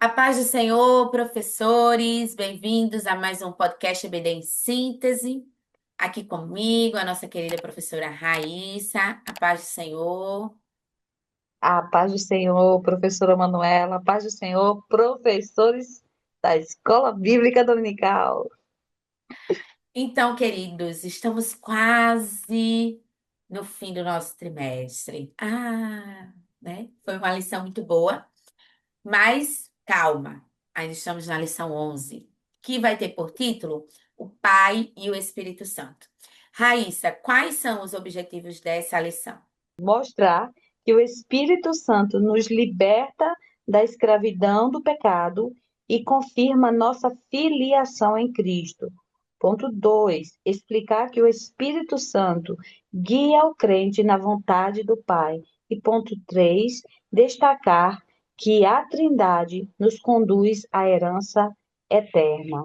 A paz do Senhor, professores, bem-vindos a mais um podcast EBD em Síntese. Aqui comigo, a nossa querida professora Raíssa. A paz do Senhor. A paz do Senhor, professora Manuela, a paz do Senhor, professores da Escola Bíblica Dominical. Então, queridos, estamos quase no fim do nosso trimestre. Né? Foi uma lição muito boa, mas calma, ainda estamos na lição 11, que vai ter por título O Pai e o Espírito Santo. Raíssa, quais são os objetivos dessa lição? Mostrar que o Espírito Santo nos liberta da escravidão do pecado e confirma nossa filiação em Cristo. Ponto 2. Explicar que o Espírito Santo guia o crente na vontade do Pai. E ponto 3. Destacar que a Trindade nos conduz à herança eterna.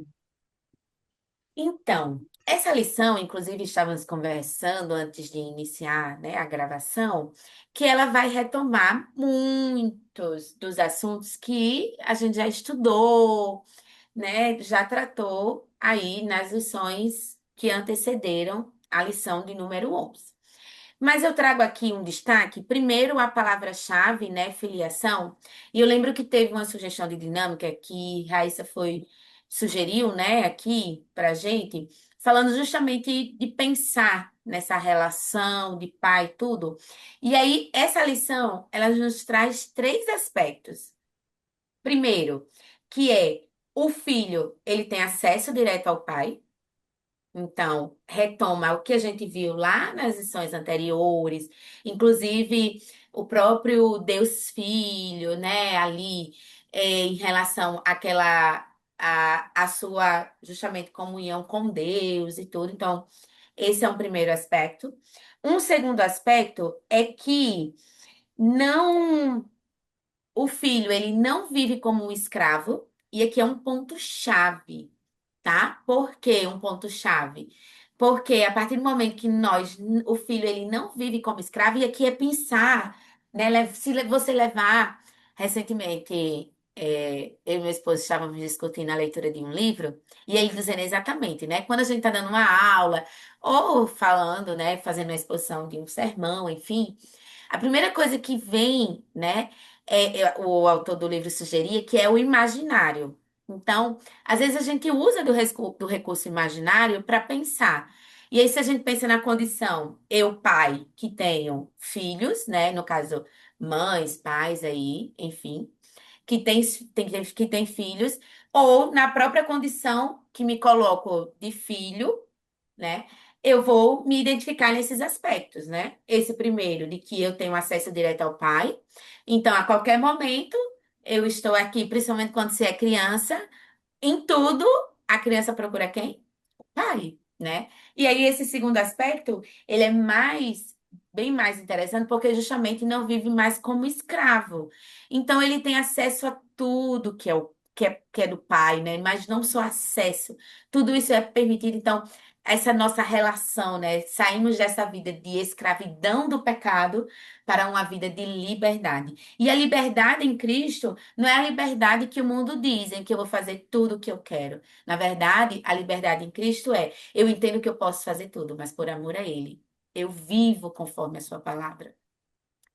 Então, essa lição, inclusive, estávamos conversando antes de iniciar, né, a gravação, que ela vai retomar muitos dos assuntos que a gente já estudou, né, já tratou aí nas lições que antecederam a lição de número 11. Mas eu trago aqui um destaque, primeiro a palavra-chave, né, filiação. E eu lembro que teve uma sugestão de dinâmica que Raíssa sugeriu, né, aqui pra gente, falando justamente de pensar nessa relação de pai e tudo. E aí essa lição, ela nos traz três aspectos. Primeiro, que é o filho, ele tem acesso direto ao pai. Então, retoma o que a gente viu lá nas lições anteriores, inclusive o próprio Deus Filho, né, ali, em relação à sua, justamente, comunhão com Deus e tudo. Então, esse é um primeiro aspecto. Um segundo aspecto é que não, o filho, ele não vive como um escravo, e aqui é um ponto-chave, tá? Por que um ponto-chave? Porque a partir do momento que o filho, ele não vive como escravo, e aqui é pensar, né? Se você levar, recentemente, eu e meu esposo estávamos discutindo a leitura de um livro, e ele dizendo exatamente, né? Quando a gente está dando uma aula, ou falando, né? Fazendo uma exposição de um sermão, enfim, a primeira coisa que vem, né? O autor do livro sugeria que é o imaginário. Então, às vezes a gente usa do recurso imaginário para pensar. E aí, se a gente pensa na condição, eu, pai, que tenho filhos, né? No caso, mães, pais aí, enfim, que tem filhos, ou na própria condição que me coloco de filho, né? Eu vou me identificar nesses aspectos, né? Esse primeiro, de que eu tenho acesso direto ao pai. Então, a qualquer momento, eu estou aqui, principalmente quando você é criança, em tudo, a criança procura quem? Pai, né? E aí, esse segundo aspecto, ele é bem mais interessante, porque justamente não vive mais como escravo. Então, ele tem acesso a tudo que é do pai, né? Mas não só acesso, tudo isso é permitido. Então, essa nossa relação, né? Saímos dessa vida de escravidão do pecado para uma vida de liberdade. E a liberdade em Cristo não é a liberdade que o mundo diz, em que eu vou fazer tudo o que eu quero. Na verdade, a liberdade em Cristo é: eu entendo que eu posso fazer tudo, mas por amor a Ele. Eu vivo conforme a Sua palavra.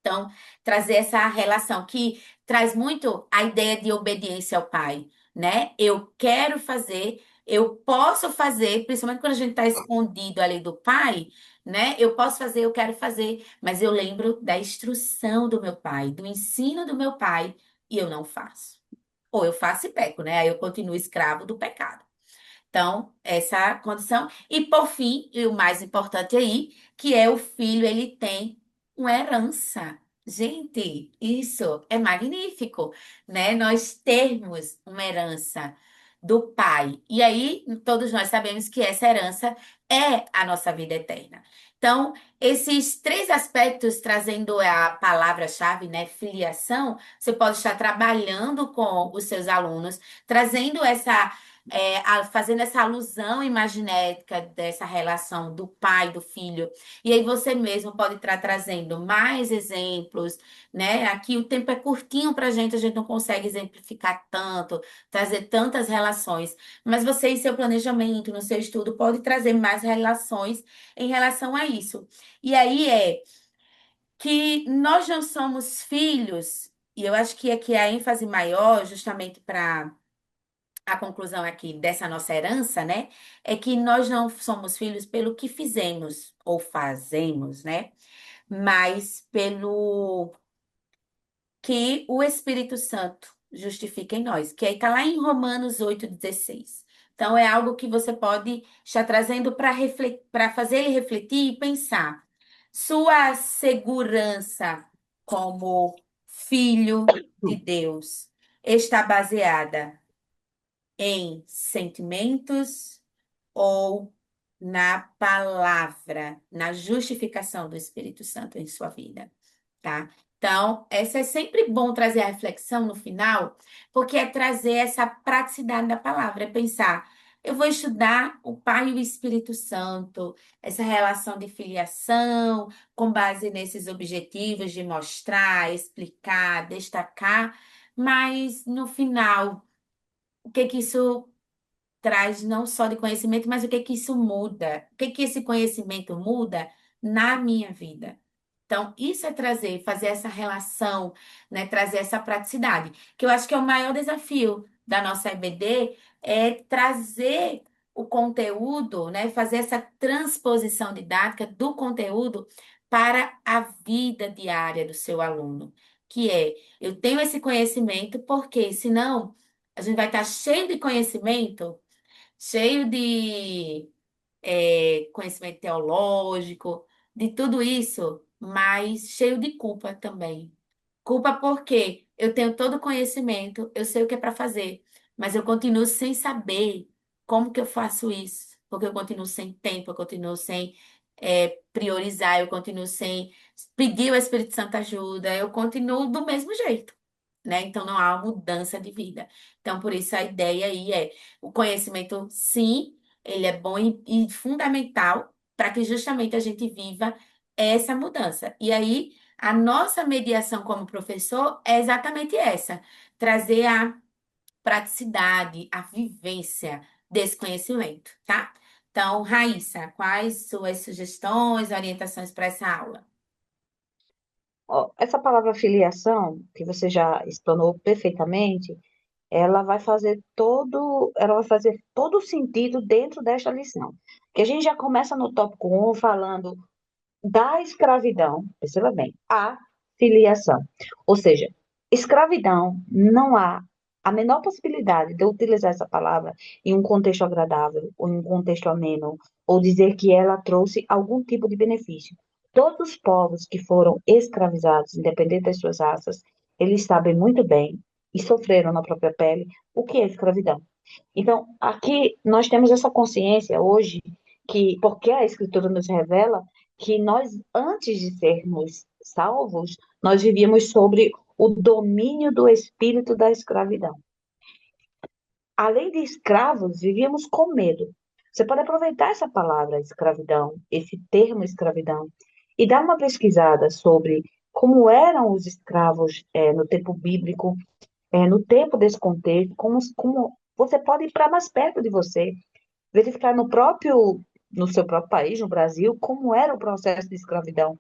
Então, trazer essa relação que traz muito a ideia de obediência ao Pai, né? Eu quero fazer, eu posso fazer, principalmente quando a gente está escondido ali do Pai, né? Eu posso fazer, eu quero fazer, mas eu lembro da instrução do meu Pai, do ensino do meu Pai, e eu não faço. Ou eu faço e peco, né? Aí eu continuo escravo do pecado. Então, essa condição. E por fim, e o mais importante aí, que é o filho, ele tem uma herança. Gente, isso é magnífico, né? Nós termos uma herança do pai. E aí, todos nós sabemos que essa herança é a nossa vida eterna. Então, esses três aspectos, trazendo a palavra-chave, né, filiação, você pode estar trabalhando com os seus alunos, trazendo essa fazendo essa alusão imaginética dessa relação do pai e do filho. E aí você mesmo pode estar trazendo mais exemplos, né? Aqui o tempo é curtinho para a gente não consegue exemplificar tanto, trazer tantas relações. Mas você, em seu planejamento, no seu estudo, pode trazer mais relações em relação a isso. E aí que nós não somos filhos, e eu acho que aqui a ênfase maior, justamente para a conclusão aqui dessa nossa herança, né, é que nós não somos filhos pelo que fizemos ou fazemos, né, mas pelo que o Espírito Santo justifica em nós, que aí está lá em Romanos 8,16. Então, é algo que você pode estar trazendo para fazer ele refletir e pensar. Sua segurança como filho de Deus está baseada em sentimentos ou na palavra, na justificação do Espírito Santo em sua vida, tá? Então, essa é sempre bom trazer a reflexão no final, porque é trazer essa praticidade da palavra, é pensar, eu vou estudar o Pai e o Espírito Santo, essa relação de filiação, com base nesses objetivos de mostrar, explicar, destacar, mas no final, o que que isso traz não só de conhecimento, mas o que que isso muda? O que que esse conhecimento muda na minha vida? Então, isso é trazer, fazer essa relação, né? Trazer essa praticidade, que eu acho que é o maior desafio da nossa EBD, é trazer o conteúdo, né? Fazer essa transposição didática do conteúdo para a vida diária do seu aluno, que é, eu tenho esse conhecimento, porque senão a gente vai estar cheio de conhecimento, cheio de conhecimento teológico, de tudo isso, mas cheio de culpa também. Culpa porque eu tenho todo o conhecimento, eu sei o que é para fazer, mas eu continuo sem saber como que eu faço isso, porque eu continuo sem tempo, eu continuo sem priorizar, eu continuo sem pedir o Espírito Santo ajuda, eu continuo do mesmo jeito, né? Então não há mudança de vida. Então, por isso a ideia aí é o conhecimento, sim, ele é bom e fundamental para que justamente a gente viva essa mudança. E aí, a nossa mediação como professor é exatamente essa: trazer a praticidade, a vivência desse conhecimento, tá? Então, Raíssa, quais suas sugestões, orientações para essa aula? Ó, essa palavra filiação, que você já explanou perfeitamente, ela vai fazer todo o sentido dentro desta lição. Que a gente já começa no tópico 1 falando da escravidão, perceba bem, a filiação. Ou seja, escravidão não há a menor possibilidade de eu utilizar essa palavra em um contexto agradável, ou em um contexto ameno, ou dizer que ela trouxe algum tipo de benefício. Todos os povos que foram escravizados, independente das suas raças, eles sabem muito bem e sofreram na própria pele o que é escravidão. Então, aqui nós temos essa consciência hoje que, porque a Escritura nos revela que nós, antes de sermos salvos, nós vivíamos sobre o domínio do espírito da escravidão. Além de escravos, vivíamos com medo. Você pode aproveitar essa palavra escravidão, esse termo escravidão, e dar uma pesquisada sobre como eram os escravos no tempo bíblico, no tempo desse contexto, como você pode ir para mais perto de você, verificar no seu próprio país, no Brasil, como era o processo de escravidão,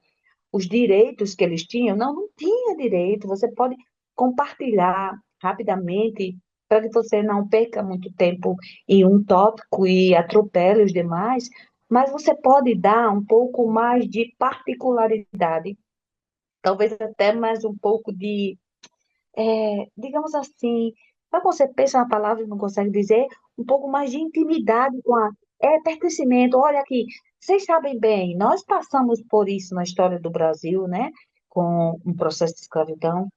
os direitos que eles tinham. Não, não tinha direito. Você pode compartilhar rapidamente para que você não perca muito tempo em um tópico e atropele os demais, mas você pode dar um pouco mais de particularidade, talvez até mais um pouco de digamos assim, quando você pensa na palavra e não consegue dizer, um pouco mais de intimidade com a pertencimento. Olha aqui, vocês sabem bem, nós passamos por isso na história do Brasil, né? Com um processo de escravidão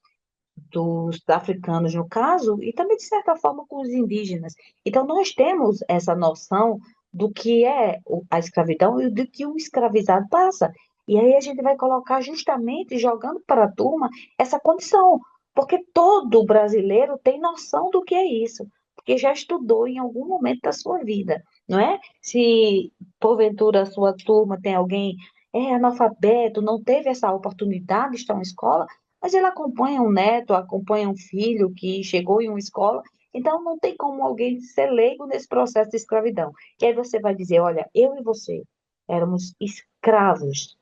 dos africanos, no caso, e também, de certa forma, com os indígenas. Então, nós temos essa noção do que é a escravidão e do que o escravizado passa. E aí a gente vai colocar justamente, jogando para a turma, essa condição, porque todo brasileiro tem noção do que é isso. porque já estudou em algum momento da sua vida, não é? Se porventura a sua turma tem alguém analfabeto, não teve essa oportunidade de estar em escola, mas ele acompanha um neto, acompanha um filho que chegou em uma escola, então não tem como alguém ser leigo nesse processo de escravidão. Que aí você vai dizer, olha, eu e você éramos escravos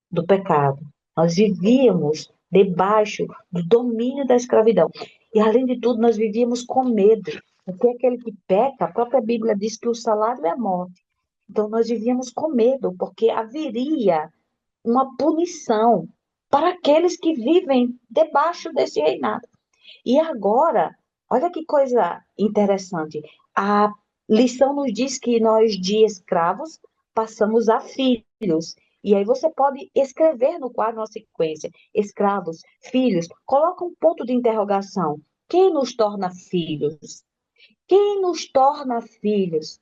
do pecado. Nós vivíamos debaixo do domínio da escravidão. E, além de tudo, nós vivíamos com medo. Porque aquele que peca, a própria Bíblia diz que o salário é a morte. Então, nós vivíamos com medo, porque haveria uma punição para aqueles que vivem debaixo desse reinado. E agora, olha que coisa interessante. A lição nos diz que nós, de escravos, passamos a filhos. E aí você pode escrever no quadro uma sequência: escravos, filhos, coloca um ponto de interrogação. Quem nos torna filhos? Quem nos torna filhos?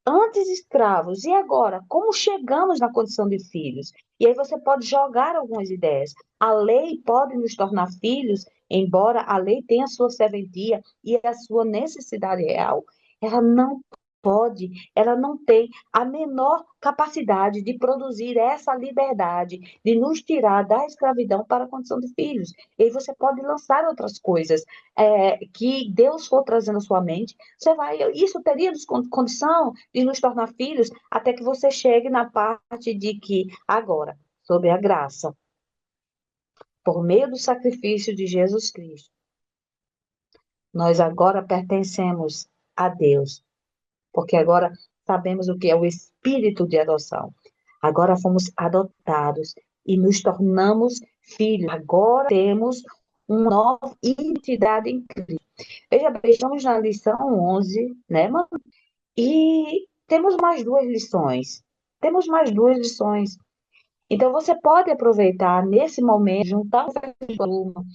Antes escravos, e agora? Como chegamos na condição de filhos? E aí você pode jogar algumas ideias. A lei pode nos tornar filhos, embora a lei tenha a sua serventia e a sua necessidade real, ela não pode, ela não tem a menor capacidade de produzir essa liberdade, de nos tirar da escravidão para a condição de filhos. E aí você pode lançar outras coisas que Deus for trazendo à sua mente. Você vai, isso teria condição de nos tornar filhos até que você chegue na parte de que agora, sob a graça, por meio do sacrifício de Jesus Cristo, nós agora pertencemos a Deus, porque agora sabemos o que é o espírito de adoção. Agora fomos adotados e nos tornamos filhos. Agora temos uma nova identidade em Cristo. Veja bem, estamos na lição 11, né, mano? E temos mais duas lições. Temos mais duas lições. Então, você pode aproveitar nesse momento, juntar um turma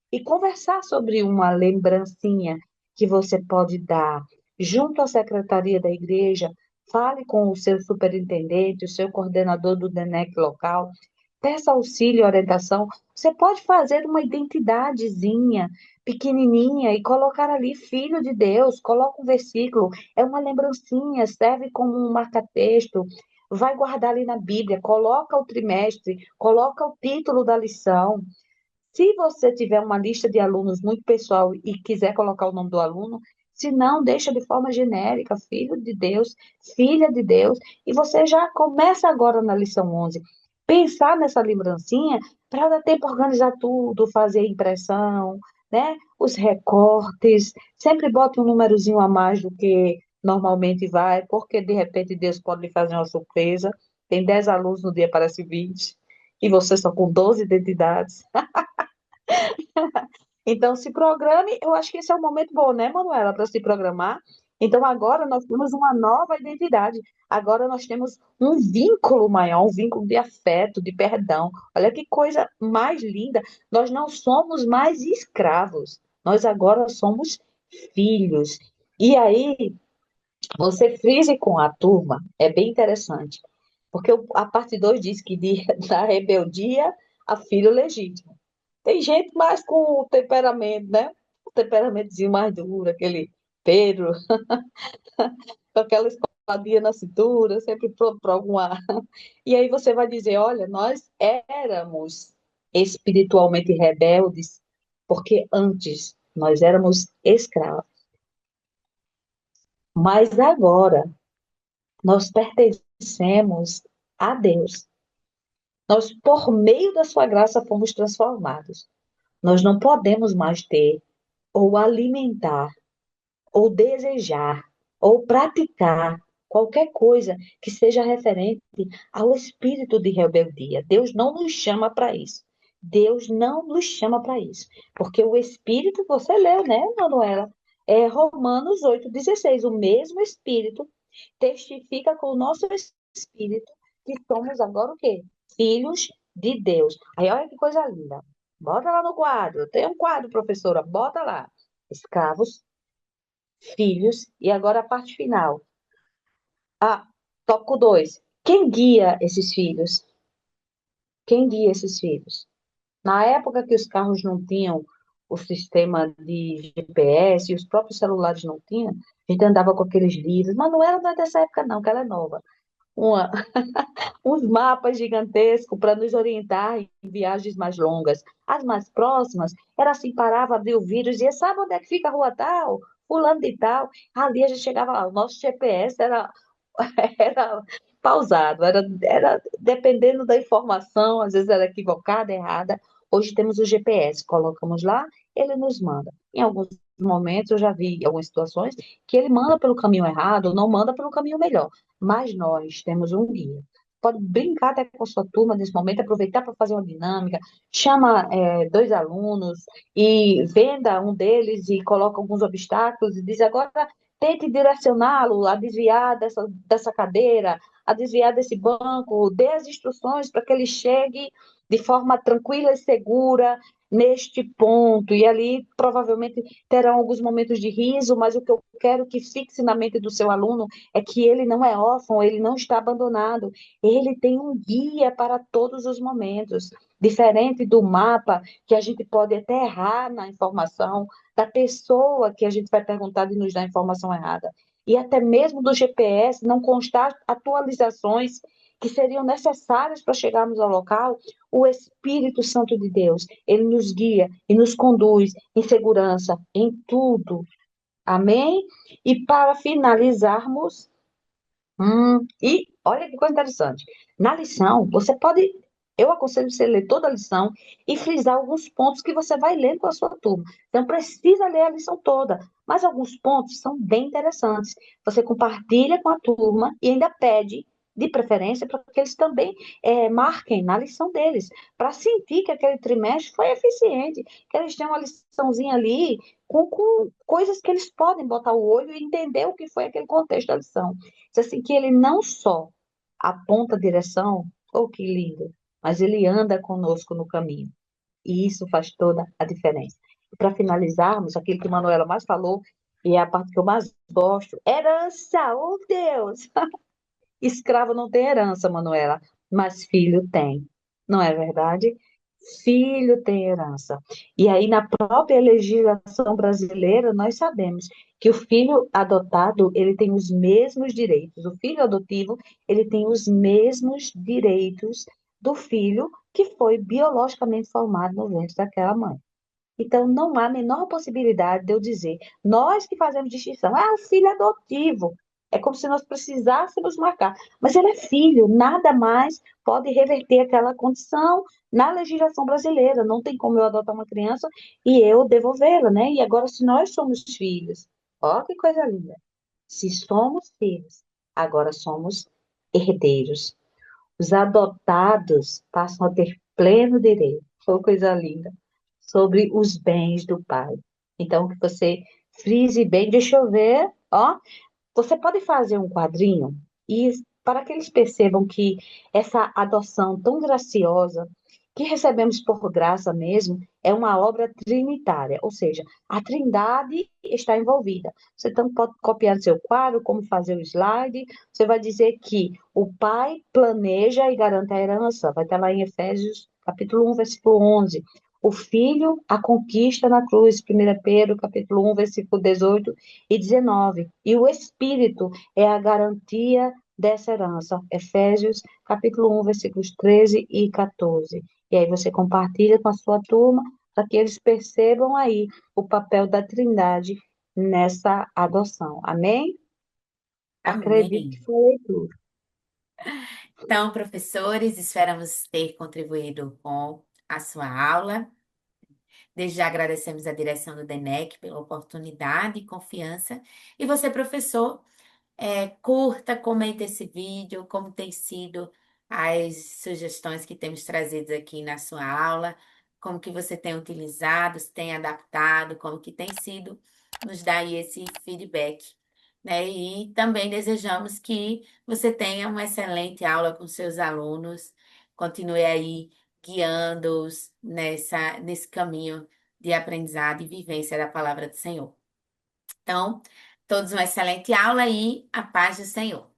e conversar sobre uma lembrancinha que você pode dar junto à secretaria da igreja. Fale com o seu superintendente, o seu coordenador do DENEC local, peça auxílio e orientação. Você pode fazer uma identidadezinha pequenininha e colocar ali Filho de Deus, coloca um versículo, é uma lembrancinha, serve como um marca-texto. Vai guardar ali na Bíblia, coloca o trimestre, coloca o título da lição. Se você tiver uma lista de alunos muito pessoal e quiser colocar o nome do aluno, se não, deixa de forma genérica, filho de Deus, filha de Deus, e você já começa agora na lição 11. Pensar nessa lembrancinha para dar tempo para organizar tudo, fazer impressão, né? Os recortes, sempre bota um númerozinho a mais do que normalmente vai, porque de repente Deus pode lhe fazer uma surpresa. Tem 10 alunos no dia, parece 20, e você só com 12 identidades. Então, se programe, eu acho que esse é um momento bom, né, Manuela, para se programar. Então, agora nós temos uma nova identidade. Agora nós temos um vínculo maior, um vínculo de afeto, de perdão. Olha que coisa mais linda. Nós não somos mais escravos. Nós agora somos filhos. E aí, você frise com a turma, é bem interessante. Porque a parte 2 diz que da rebeldia a filho legítimo. Tem gente mais com o temperamento, né? O temperamentozinho mais duro, aquele Pedro, com aquela espadinha na cintura, sempre pronto para alguma. E aí você vai dizer: olha, nós éramos espiritualmente rebeldes, porque antes nós éramos escravos. Mas agora nós pertencemos a Deus. Nós, por meio da sua graça, fomos transformados. Nós não podemos mais ter ou alimentar ou desejar, ou praticar qualquer coisa que seja referente ao espírito de rebeldia. Deus não nos chama para isso. Deus não nos chama para isso. Porque o espírito, você leu, né, Manuela? É Romanos 8,16. O mesmo espírito testifica com o nosso espírito que somos agora o quê? Filhos de Deus. Aí olha que coisa linda. Bota lá no quadro. Tem um quadro, professora. Bota lá. Escravos, filhos, e agora a parte final. Ah, tópico 2. Quem guia esses filhos? Quem guia esses filhos? Na época que os carros não tinham o sistema de GPS, e os próprios celulares não tinham, a gente andava com aqueles livros. Manuela não é dessa época, não, que ela é nova. Uma, uns mapas gigantescos para nos orientar em viagens mais longas. As mais próximas, era assim, parava, abria o vídeo e dizia, sabe onde é que fica a rua tal? Fulano de tal. Ali a gente chegava lá, o nosso GPS era, era pausado, era dependendo da informação, às vezes era equivocada, errada. Hoje temos o GPS, colocamos lá, ele nos manda. Em alguns momentos, eu já vi algumas situações que ele manda pelo caminho errado, ou não manda pelo caminho melhor, mas nós temos um guia. Pode brincar até com a sua turma nesse momento, aproveitar para fazer uma dinâmica, chama dois alunos e venda um deles e coloca alguns obstáculos e diz agora tente direcioná-lo a desviar dessa cadeira, a desviar desse banco, dê as instruções para que ele chegue de forma tranquila e segura neste ponto. E ali provavelmente terão alguns momentos de riso, mas o que eu quero que fixe na mente do seu aluno é que ele não é órfão, ele não está abandonado, ele tem um guia para todos os momentos. Diferente do mapa, que a gente pode até errar na informação, da pessoa que a gente vai perguntar de nos dar a informação errada. E até mesmo do GPS não constar atualizações que seriam necessárias para chegarmos ao local, o Espírito Santo de Deus, ele nos guia e nos conduz em segurança em tudo. Amém? E para finalizarmos, e olha que coisa interessante. Na lição, você pode, eu aconselho você a ler toda a lição e frisar alguns pontos que você vai ler com a sua turma. Então, precisa ler a lição toda, mas alguns pontos são bem interessantes. Você compartilha com a turma e ainda pede, de preferência, para que eles também marquem na lição deles, para sentir que aquele trimestre foi eficiente, que eles têm uma liçãozinha ali com coisas que eles podem botar o olho e entender o que foi aquele contexto da lição. Diz assim, que ele não só aponta a direção, oh que lindo, mas ele anda conosco no caminho. E isso faz toda a diferença. E para finalizarmos, aquilo que a Manuela mais falou, e é a parte que eu mais gosto, herança, oh Deus! Escravo não tem herança, Manuela, mas filho tem. Não é verdade? Filho tem herança. E aí, na própria legislação brasileira, nós sabemos que o filho adotado, ele tem os mesmos direitos. O filho adotivo, ele tem os mesmos direitos do filho que foi biologicamente formado no ventre daquela mãe. Então, não há a menor possibilidade de eu dizer, nós que fazemos distinção, o filho adotivo. É como se nós precisássemos marcar. Mas ele é filho, nada mais pode reverter aquela condição na legislação brasileira. Não tem como eu adotar uma criança e eu devolvê-la, né? E agora, se nós somos filhos, ó que coisa linda. Se somos filhos, agora somos herdeiros. Os adotados passam a ter pleno direito. Foi coisa linda sobre os bens do Pai. Então, que você frise bem, deixa eu ver, ó, você pode fazer um quadrinho e para que eles percebam que essa adoção tão graciosa, que recebemos por graça mesmo, é uma obra trinitária, ou seja, a Trindade está envolvida. Você tanto pode copiar no seu quadro, como fazer o slide, você vai dizer que o Pai planeja e garante a herança, vai estar lá em Efésios capítulo 1, versículo 11. O Filho, a conquista na cruz, 1 Pedro, capítulo 1, versículo 18 e 19. E o Espírito é a garantia dessa herança. Efésios, capítulo 1, versículos 13 e 14. E aí você compartilha com a sua turma para que eles percebam aí o papel da Trindade nessa adoção. Amém? Acredito que Amém. foi tudo. Então, professores, esperamos ter contribuído com a sua aula. Desde já agradecemos a direção do DENEC pela oportunidade e confiança. E você, professor, curta, comenta esse vídeo, como tem sido as sugestões que temos trazido aqui na sua aula, como que você tem utilizado, se tem adaptado, como que tem sido, nos dá aí esse feedback, né? E também desejamos que você tenha uma excelente aula com seus alunos, continue aí guiando-os nesse caminho de aprendizado e vivência da palavra do Senhor. Então, todos uma excelente aula e a paz do Senhor.